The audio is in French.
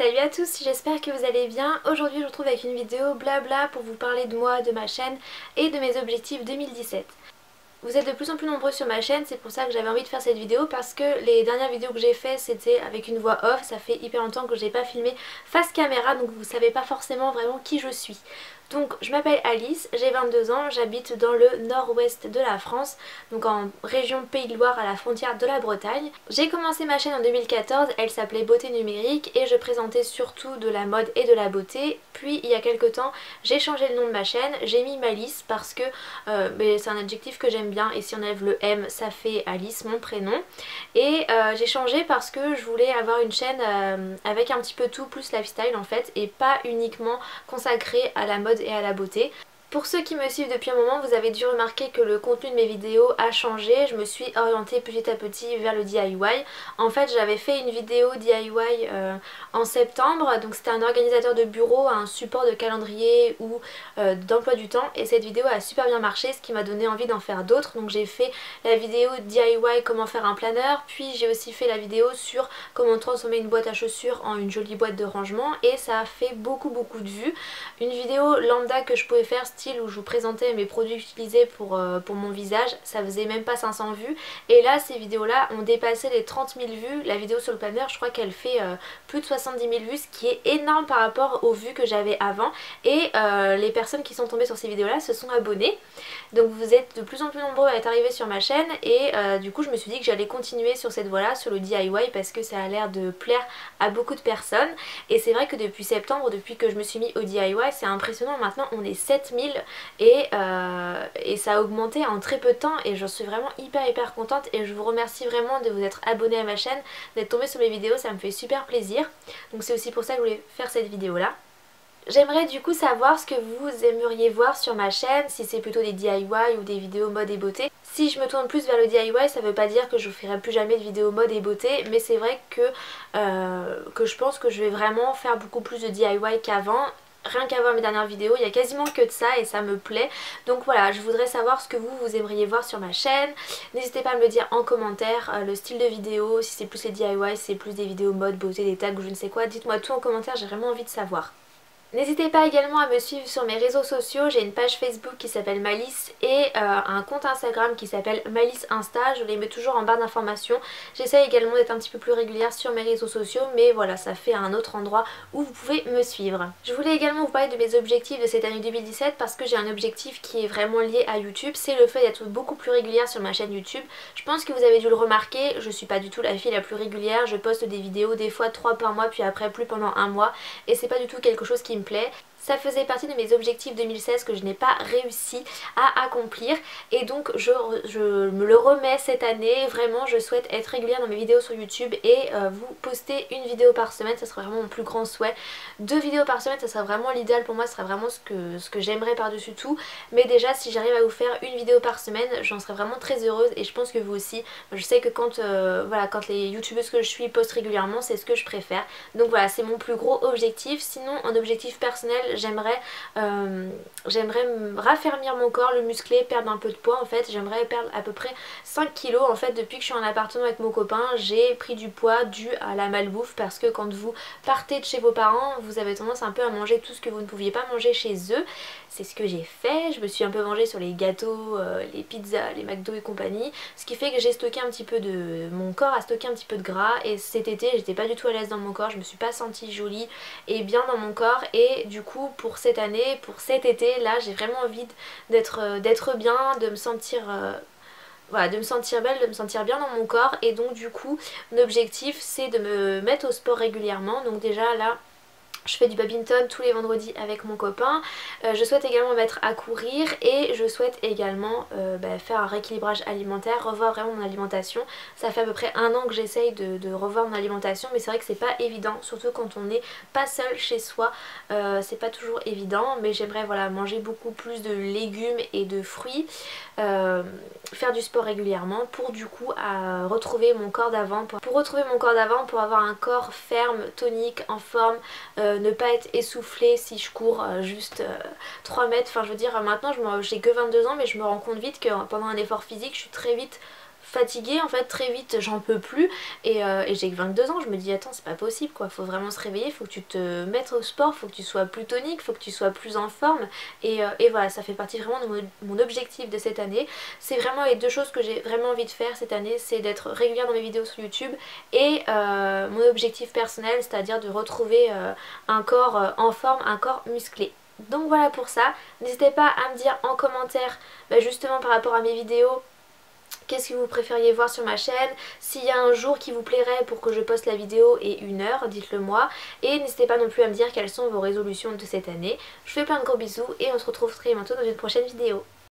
Salut à tous, j'espère que vous allez bien. Aujourd'hui je vous retrouve avec une vidéo blabla pour vous parler de moi, de ma chaîne et de mes objectifs 2017. Vous êtes de plus en plus nombreux sur ma chaîne, c'est pour ça que j'avais envie de faire cette vidéo parce que les dernières vidéos que j'ai fait c'était avec une voix off, ça fait hyper longtemps que je n'ai pas filmé face caméra donc vous savez pas forcément vraiment qui je suis. Donc je m'appelle Alice, j'ai 22 ans, j'habite dans le nord-ouest de la France, donc en région Pays de Loire à la frontière de la Bretagne. J'ai commencé ma chaîne en 2014, elle s'appelait Beauté Numérique et je présentais surtout de la mode et de la beauté. Puis il y a quelques temps j'ai changé le nom de ma chaîne, j'ai mis Malice parce que c'est un adjectif que j'aime bien et si on enlève le M ça fait Alice, mon prénom. Et j'ai changé parce que je voulais avoir une chaîne avec un petit peu tout plus lifestyle en fait et pas uniquement consacrée à la mode et à la beauté. Pour ceux qui me suivent depuis un moment, vous avez dû remarquer que le contenu de mes vidéos a changé. Je me suis orientée petit à petit vers le DIY. En fait, j'avais fait une vidéo DIY en septembre. Donc c'était un organisateur de bureau, un support de calendrier ou d'emploi du temps. Et cette vidéo a super bien marché, ce qui m'a donné envie d'en faire d'autres. Donc j'ai fait la vidéo DIY comment faire un planeur. Puis j'ai aussi fait la vidéo sur comment transformer une boîte à chaussures en une jolie boîte de rangement. Et ça a fait beaucoup de vues. Une vidéo lambda que je pouvais faire où je vous présentais mes produits utilisés pour mon visage, ça faisait même pas 500 vues et là ces vidéos là ont dépassé les 30 000 vues. La vidéo sur le planeur je crois qu'elle fait plus de 70 000 vues, ce qui est énorme par rapport aux vues que j'avais avant et les personnes qui sont tombées sur ces vidéos là se sont abonnées, donc vous êtes de plus en plus nombreux à être arrivés sur ma chaîne et du coup je me suis dit que j'allais continuer sur cette voie là, sur le DIY parce que ça a l'air de plaire à beaucoup de personnes et c'est vrai que depuis septembre, depuis que je me suis mis au DIY, c'est impressionnant, maintenant on est 7000 et ça a augmenté en très peu de temps et j'en suis vraiment hyper contente et je vous remercie vraiment de vous être abonné à ma chaîne, d'être tombé sur mes vidéos, ça me fait super plaisir. Donc c'est aussi pour ça que je voulais faire cette vidéo là. J'aimerais du coup savoir ce que vous aimeriez voir sur ma chaîne, si c'est plutôt des DIY ou des vidéos mode et beauté. Si je me tourne plus vers le DIY, ça veut pas dire que je vous ferai plus jamais de vidéos mode et beauté, mais c'est vrai que je pense que je vais vraiment faire beaucoup plus de DIY qu'avant. Rien qu'à voir mes dernières vidéos, il y a quasiment que de ça et ça me plaît. Donc voilà, je voudrais savoir ce que vous aimeriez voir sur ma chaîne. N'hésitez pas à me le dire en commentaire, le style de vidéo, si c'est plus les DIY, si c'est plus des vidéos mode, beauté, des tags ou je ne sais quoi. Dites-moi tout en commentaire, j'ai vraiment envie de savoir. N'hésitez pas également à me suivre sur mes réseaux sociaux, j'ai une page Facebook qui s'appelle Malice et un compte Instagram qui s'appelle Malice Insta, je les mets toujours en barre d'informations. J'essaie également d'être un petit peu plus régulière sur mes réseaux sociaux mais voilà, ça fait un autre endroit où vous pouvez me suivre. Je voulais également vous parler de mes objectifs de cette année 2017 parce que j'ai un objectif qui est vraiment lié à YouTube, c'est le fait d'être beaucoup plus régulière sur ma chaîne YouTube. Je pense que vous avez dû le remarquer, je suis pas du tout la fille la plus régulière, je poste des vidéos des fois 3 par mois puis après plus pendant un mois et c'est pas du tout quelque chose qui me plaît. Ça faisait partie de mes objectifs 2016 que je n'ai pas réussi à accomplir et donc je me le remets cette année. Vraiment je souhaite être régulière dans mes vidéos sur YouTube et vous poster une vidéo par semaine, ça serait vraiment mon plus grand souhait. 2 vidéos par semaine ça serait vraiment l'idéal pour moi, ce serait vraiment ce que j'aimerais par dessus tout, mais déjà si j'arrive à vous faire une vidéo par semaine j'en serais vraiment très heureuse et je pense que vous aussi. Je sais que quand les youtubeuses que je suis postent régulièrement c'est ce que je préfère, donc voilà c'est mon plus gros objectif. Sinon en objectif personnel j'aimerais raffermir mon corps, le muscler, perdre un peu de poids en fait. J'aimerais perdre à peu près 5 kilos en fait. Depuis que je suis en appartement avec mon copain j'ai pris du poids dû à la malbouffe parce que quand vous partez de chez vos parents vous avez tendance un peu à manger tout ce que vous ne pouviez pas manger chez eux. C'est ce que j'ai fait, je me suis un peu vengée sur les gâteaux, les pizzas, les McDo et compagnie, ce qui fait que j'ai stocké un petit peu de... mon corps a stocké un petit peu de gras et cet été j'étais pas du tout à l'aise dans mon corps, je me suis pas sentie jolie et bien dans mon corps et du coup pour cette année, pour cet été là j'ai vraiment envie d'être bien, de me sentir voilà, de me sentir belle, de me sentir bien dans mon corps et donc du coup mon objectif c'est de me mettre au sport régulièrement. Donc déjà là je fais du badminton tous les vendredis avec mon copain, je souhaite également me mettre à courir et je souhaite également faire un rééquilibrage alimentaire, revoir vraiment mon alimentation. Ça fait à peu près un an que j'essaye de revoir mon alimentation mais c'est vrai que c'est pas évident, surtout quand on n'est pas seul chez soi, c'est pas toujours évident, mais j'aimerais voilà, manger beaucoup plus de légumes et de fruits, faire du sport régulièrement pour du coup retrouver mon corps d'avant, pour avoir un corps ferme, tonique, en forme, ne pas être essoufflée si je cours juste 3 mètres. Enfin je veux dire maintenant j'ai que 22 ans mais je me rends compte vite que pendant un effort physique je suis très vite fatiguée en fait, très vite j'en peux plus et j'ai que 22 ans, je me dis attends c'est pas possible quoi, faut vraiment se réveiller, faut que tu te mettes au sport, faut que tu sois plus tonique, faut que tu sois plus en forme et voilà, ça fait partie vraiment de mon objectif de cette année. C'est vraiment les deux choses que j'ai vraiment envie de faire cette année, c'est d'être régulière dans mes vidéos sur YouTube et mon objectif personnel, c'est-à-dire de retrouver un corps en forme, un corps musclé. Donc voilà pour ça, n'hésitez pas à me dire en commentaire justement par rapport à mes vidéos qu'est-ce que vous préfériez voir sur ma chaîne, s'il y a un jour qui vous plairait pour que je poste la vidéo et une heure, dites-le moi. Et n'hésitez pas non plus à me dire quelles sont vos résolutions de cette année. Je vous fais plein de gros bisous et on se retrouve très bientôt dans une prochaine vidéo.